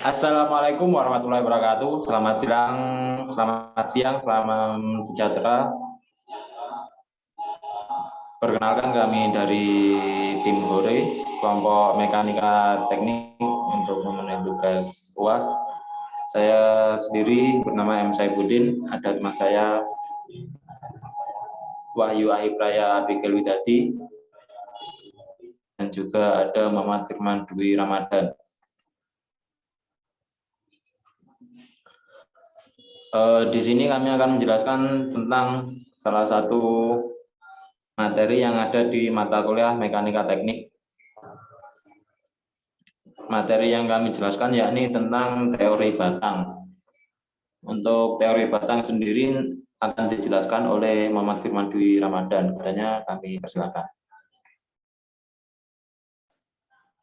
Assalamualaikum warahmatullahi wabarakatuh. Selamat siang, salam sejahtera. Perkenalkan kami dari tim Hore, kelompok mekanika teknik untuk memenuhi tugas UAS. Saya sendiri bernama M. Saifuddin, ada teman saya Wahyu Ahibraya Abigail Widadi, dan juga ada Muhammad Firman Dwi Ramadan. Di sini kami akan menjelaskan tentang salah satu materi yang ada di mata kuliah mekanika teknik. Materi yang kami jelaskan yakni tentang teori batang. Untuk teori batang sendiri akan dijelaskan oleh Muhammad Firman Dwi Ramadan. Kepadanya kami persilakan.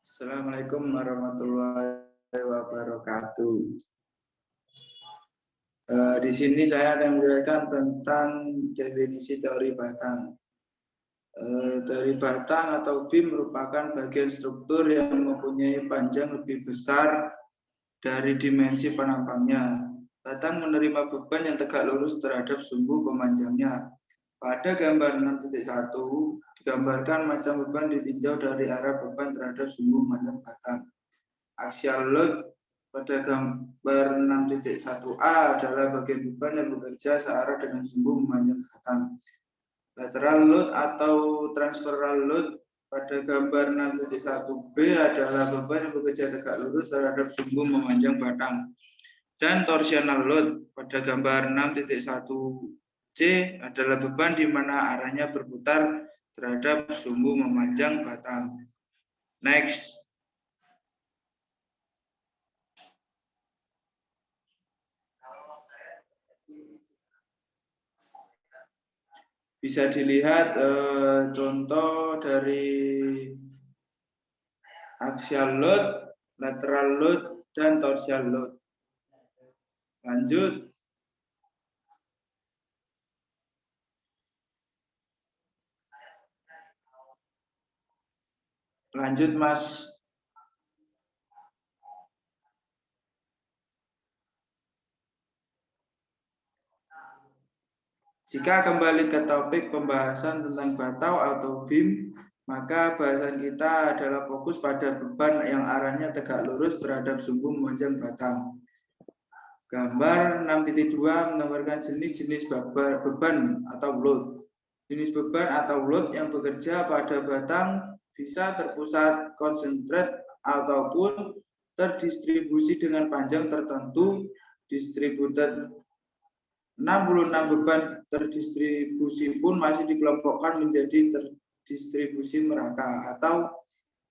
Assalamualaikum warahmatullahi wabarakatuh. Di sini saya akan menjelaskan tentang definisi teori batang. Teori batang atau beam merupakan bagian struktur yang mempunyai panjang lebih besar dari dimensi penampangnya. Batang menerima beban yang tegak lurus terhadap sumbu pemanjangnya. Pada gambar 6.1 digambarkan macam beban ditinjau dari arah beban terhadap sumbu pemanjang batang. Axial load pada gambar 6.1a adalah bagian beban yang bekerja searah dengan sumbu memanjang batang. Lateral load atau transversal load pada gambar 6.1b adalah beban yang bekerja tegak lurus terhadap sumbu memanjang batang. Dan torsional load pada gambar 6.1c adalah beban di mana arahnya berputar terhadap sumbu memanjang batang. Next. Bisa dilihat contoh dari axial load, lateral load, dan torsional load. Lanjut. Lanjut, Mas. Jika kembali ke topik pembahasan tentang batau atau beam, maka bahasan kita adalah fokus pada beban yang arahnya tegak lurus terhadap sumbu memanjang batang. Gambar 6.2 menggambarkan jenis-jenis beban atau load. Jenis beban atau load yang bekerja pada batang bisa terpusat, konsentrat, ataupun terdistribusi dengan panjang tertentu. Distributed 66 beban terdistribusi pun masih dikelompokkan menjadi terdistribusi merata atau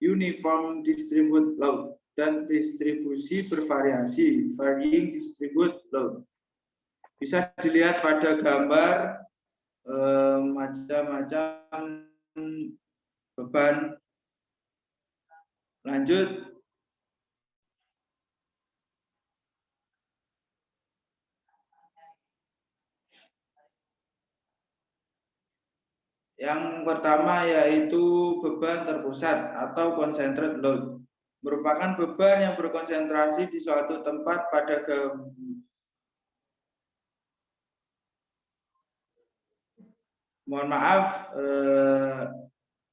uniform distribute load dan distribusi bervariasi varying distribute load. Bisa dilihat pada gambar macam-macam beban. Lanjut. Yang pertama yaitu beban terpusat atau concentrated load. Merupakan beban yang berkonsentrasi di suatu tempat pada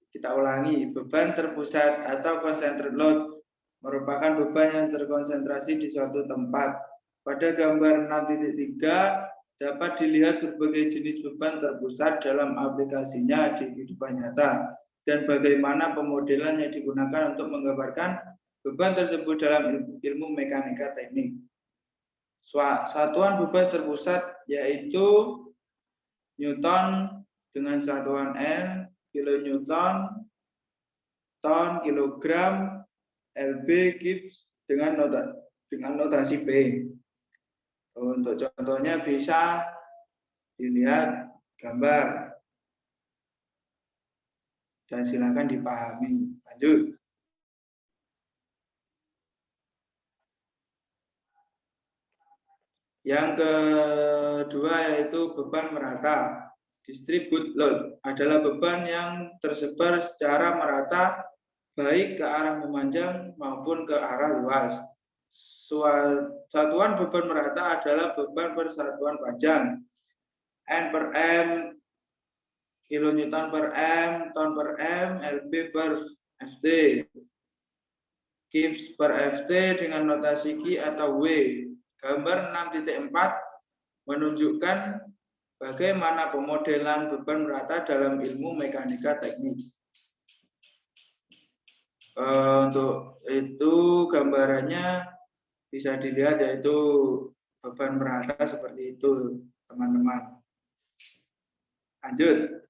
kita ulangi. Beban terpusat atau concentrated load merupakan beban yang terkonsentrasi di suatu tempat. Pada gambar 6.3 dapat dilihat berbagai jenis beban terpusat dalam aplikasinya di kehidupan nyata dan bagaimana pemodelan yang digunakan untuk menggambarkan beban tersebut dalam ilmu mekanika teknik. Satuan beban terpusat yaitu Newton dengan satuan N, kilonewton, ton, kilogram, lb, gibbs dengan notasi P. Untuk contohnya bisa dilihat gambar dan silakan dipahami. Lanjut. Yang kedua yaitu beban merata. Distribute load adalah beban yang tersebar secara merata baik ke arah memanjang maupun ke arah luas. Satuan beban merata adalah beban per satuan panjang. N per M, kilonewton per M, ton per M, LB per FT. Gibbs per FT dengan notasi Q atau W. Gambar 6.4 menunjukkan bagaimana pemodelan beban merata dalam ilmu mekanika teknik. Untuk itu gambarannya bisa dilihat, yaitu beban merata seperti itu, teman-teman. Lanjut.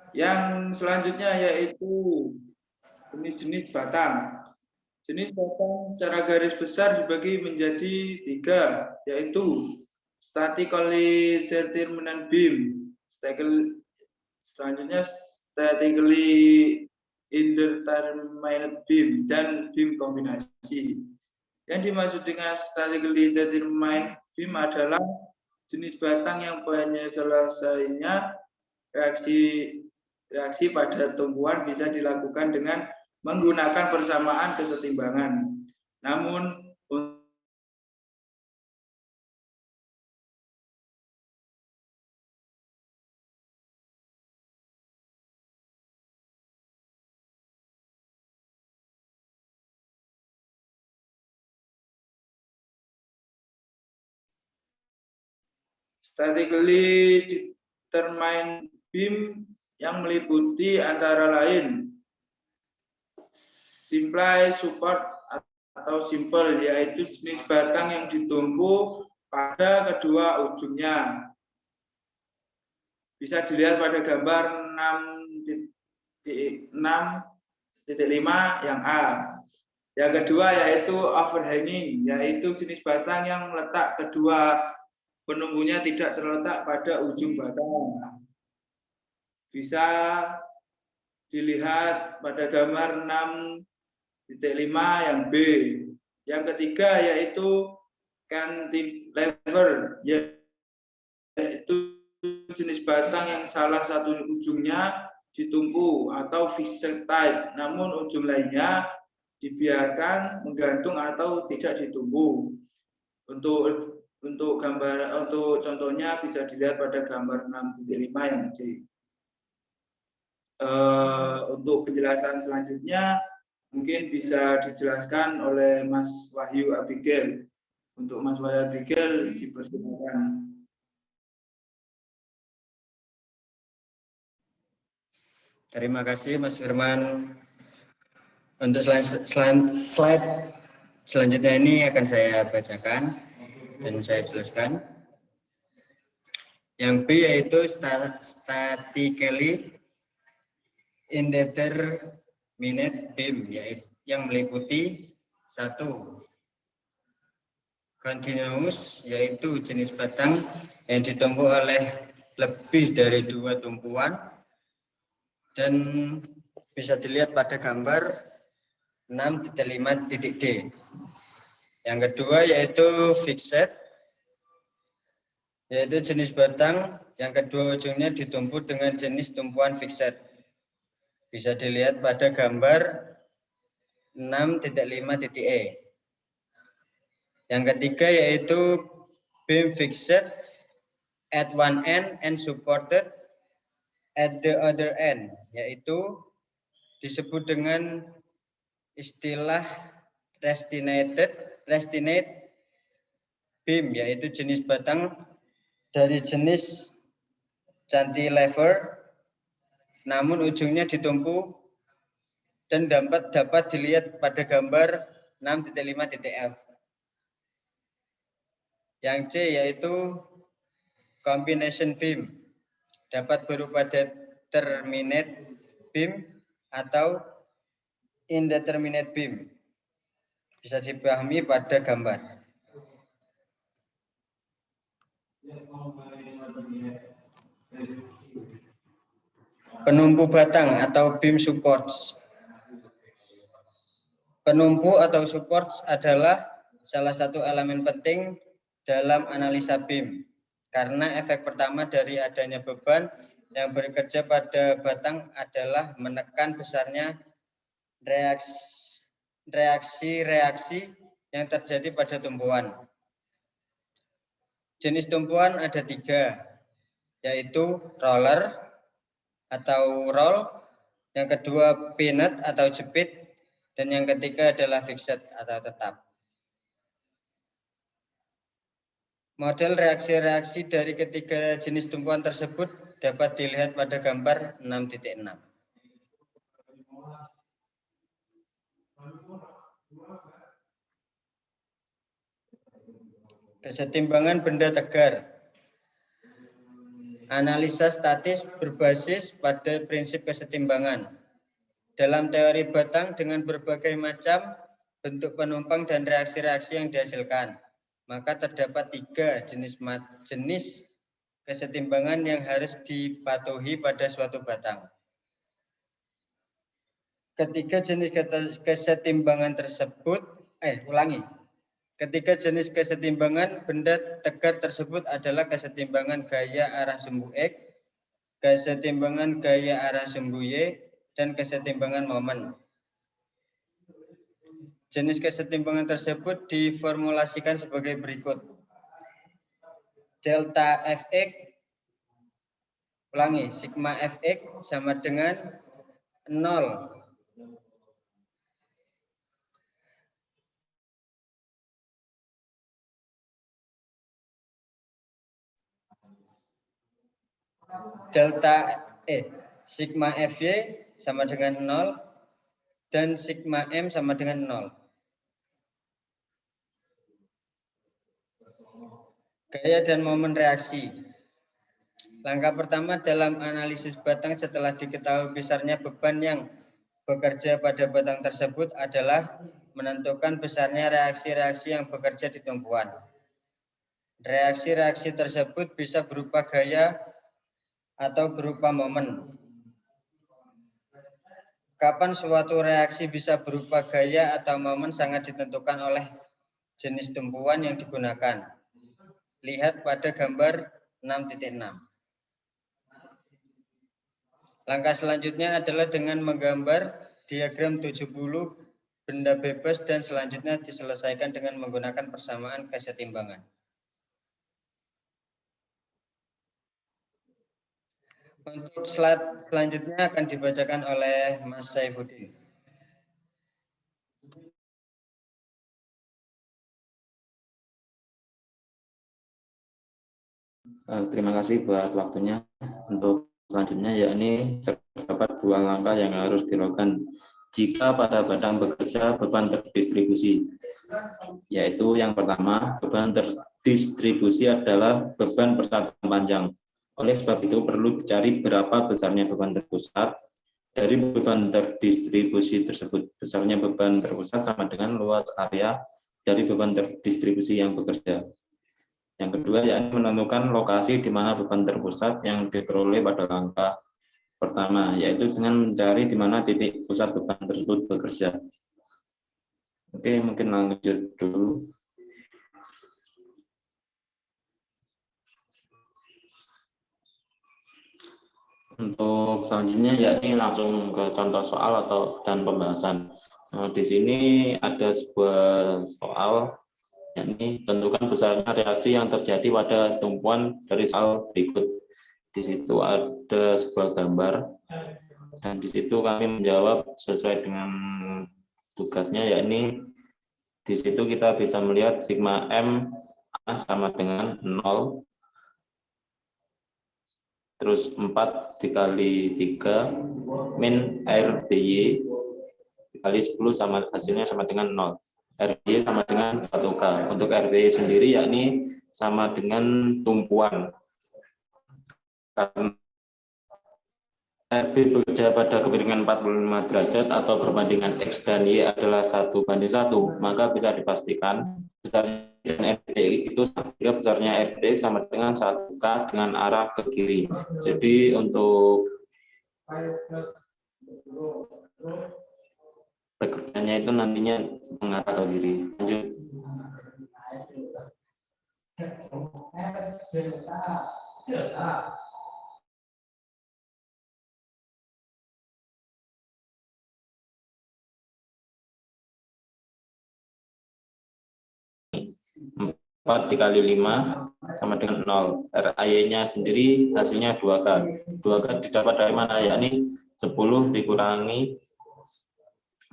Yang selanjutnya yaitu jenis-jenis batang. Jenis batang secara garis besar dibagi menjadi 3, yaitu statically determinant beam, selanjutnya statically indeterminate beam, dan beam kombinasi. Yang dimaksud dengan statically determined beam adalah jenis batang yang penyelesaiannya reaksi pada tumpuan bisa dilakukan dengan menggunakan persamaan kesetimbangan. Namun statically determined beam yang meliputi antara lain simple support atau simple, yaitu jenis batang yang ditumpu pada kedua ujungnya. Bisa dilihat pada gambar 6.5 yang A. Yang kedua yaitu overhanging, yaitu jenis batang yang letak kedua penumpunya tidak terletak pada ujung batang. Bisa dilihat pada gambar 6.5 yang B. Yang ketiga yaitu cantilever, yaitu jenis batang yang salah satu ujungnya ditumpu atau fixed type, namun ujung lainnya dibiarkan menggantung atau tidak ditumpu. Untuk contohnya bisa dilihat pada gambar 6.5 yang C. Untuk penjelasan selanjutnya mungkin bisa dijelaskan oleh Mas Wahyu Abigail. Untuk Mas Wahyu Abigail dipersilakan. Terima kasih Mas Firman. Untuk slide selanjutnya ini akan saya bacakan dan saya jelaskan. Yang B yaitu statically indeterminate beam, yaitu yang meliputi 1. Continuous, yaitu jenis batang yang ditumpu oleh lebih dari 2 tumpuan, dan bisa dilihat pada gambar 6.5.D. Yang kedua yaitu fixed, yaitu jenis batang yang kedua ujungnya ditumpu dengan jenis tumpuan fixed. Bisa dilihat pada gambar 6.5.E. Yang ketiga yaitu beam fixed at one end and supported at the other end, yaitu disebut dengan istilah restinate beam, yaitu jenis batang dari jenis cantilever, namun ujungnya ditumpu dan dapat dilihat pada gambar 6.5.F. Yang C yaitu combination beam, dapat berupa determinate beam atau indeterminate beam. Bisa dipahami pada gambar. Penumpu batang atau beam supports. Penumpu atau supports adalah salah satu elemen penting dalam analisa beam, karena efek pertama dari adanya beban yang bekerja pada batang adalah menekan besarnya reaksi-reaksi yang terjadi pada tumpuan. Jenis tumpuan ada 3, yaitu roller atau roll, yang kedua pivot atau jepit, dan yang ketiga adalah fixed atau tetap. Model reaksi-reaksi dari ketiga jenis tumpuan tersebut dapat dilihat pada gambar 6.6. Kesetimbangan benda tegar. Analisa statis berbasis pada prinsip kesetimbangan. Dalam teori batang dengan berbagai macam bentuk penumpang dan reaksi-reaksi yang dihasilkan, maka terdapat 3 jenis kesetimbangan yang harus dipatuhi pada suatu batang. Ketiga jenis kesetimbangan tersebut, Ketiga jenis kesetimbangan benda tegar tersebut adalah kesetimbangan gaya arah sumbu X, kesetimbangan gaya arah sumbu Y, dan kesetimbangan momen. Jenis kesetimbangan tersebut diformulasikan sebagai berikut. Delta Fx, sigma Fx sama dengan 0. Sigma Fy sama dengan 0 dan sigma M sama dengan 0. Gaya dan momen reaksi. Langkah pertama dalam analisis batang setelah diketahui besarnya beban yang bekerja pada batang tersebut adalah menentukan besarnya reaksi-reaksi yang bekerja di tumpuan. Reaksi-reaksi tersebut bisa berupa gaya atau berupa momen. Kapan suatu reaksi bisa berupa gaya atau momen sangat ditentukan oleh jenis tumpuan yang digunakan. Lihat pada gambar 6.6. Langkah selanjutnya adalah dengan menggambar diagram 70 benda bebas dan selanjutnya diselesaikan dengan menggunakan persamaan kesetimbangan. Untuk slide selanjutnya akan dibacakan oleh Mas Saifuddin. Terima kasih buat waktunya. Untuk selanjutnya yakni terdapat 2 langkah yang harus dilakukan jika pada batang bekerja beban terdistribusi. Yaitu yang pertama, beban terdistribusi adalah beban persatuan panjang. Oleh sebab itu perlu dicari berapa besarnya beban terpusat dari beban terdistribusi tersebut. Besarnya beban terpusat sama dengan luas area dari beban terdistribusi yang bekerja. Yang kedua, yakni menentukan lokasi di mana beban terpusat yang diperoleh pada langkah pertama, yaitu dengan mencari di mana titik pusat beban tersebut bekerja. Oke, mungkin lanjut dulu. Untuk selanjutnya yakni langsung ke contoh soal dan pembahasan. Di sini ada sebuah soal, yakni tentukan besarnya reaksi yang terjadi pada tumpuan dari soal berikut. Di situ ada sebuah gambar dan di situ kami menjawab sesuai dengan tugasnya, yakni di situ kita bisa melihat sigma M sama dengan 0. Terus 4 dikali 3 min RDY dikali 10 sama hasilnya sama dengan 0. RDY sama dengan 1K. Untuk RDY sendiri yakni sama dengan tumpuan. Karena RB bekerja pada kepiringan 45 derajat atau perbandingan X dan Y adalah 1:1, maka bisa dipastikan besarnya dan RDX itu sehingga besarnya RDX sama dengan 1K dengan arah ke kiri. Jadi untuk bekerjanya itu nantinya mengarah ke kiri. Lanjut. Empat dikali 5 sama dengan 0. RAY-nya sendiri hasilnya 2K. 2K didapat dari mana? Yakni 10 dikurangi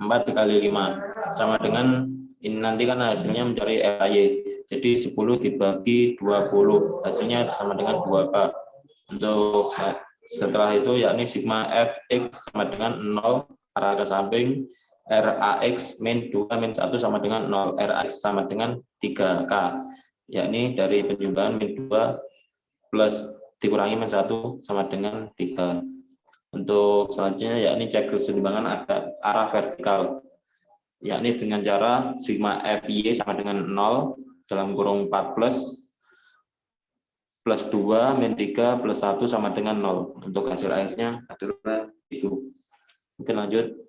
4 dikali 5 sama dengan ini nanti kan hasilnya mencari RAY. Jadi 10 dibagi 20 hasilnya sama dengan 2K. Untuk setelah itu yakni sigma Fx sama dengan 0 arah ke samping, RAX min 2 min 1 sama dengan 0, RAX sama dengan 3K. Yakni dari penjumlahan min 2 plus dikurangi min 1 sama dengan 3. Untuk selanjutnya yakni cek keseimbangan ada arah vertikal, yakni dengan cara sigma FY sama dengan 0 dalam kurung 4 plus 2 min 3 plus 1 sama dengan 0. Untuk hasil akhirnya adalah itu. Mungkin lanjut.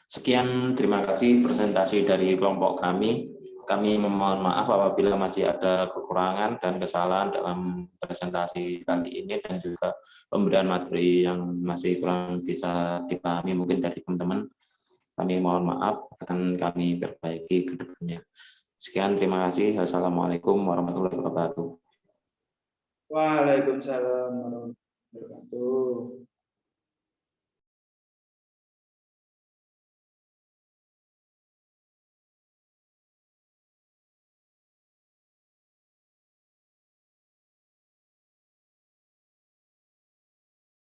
Sekian, terima kasih presentasi dari kelompok kami. Kami memohon maaf apabila masih ada kekurangan dan kesalahan dalam presentasi kali ini dan juga pemberian materi yang masih kurang bisa dipahami mungkin dari teman-teman. Kami mohon maaf, akan kami perbaiki ke depannya. Sekian, terima kasih. Assalamualaikum warahmatullahi wabarakatuh. Waalaikumsalam warahmatullahi wabarakatuh.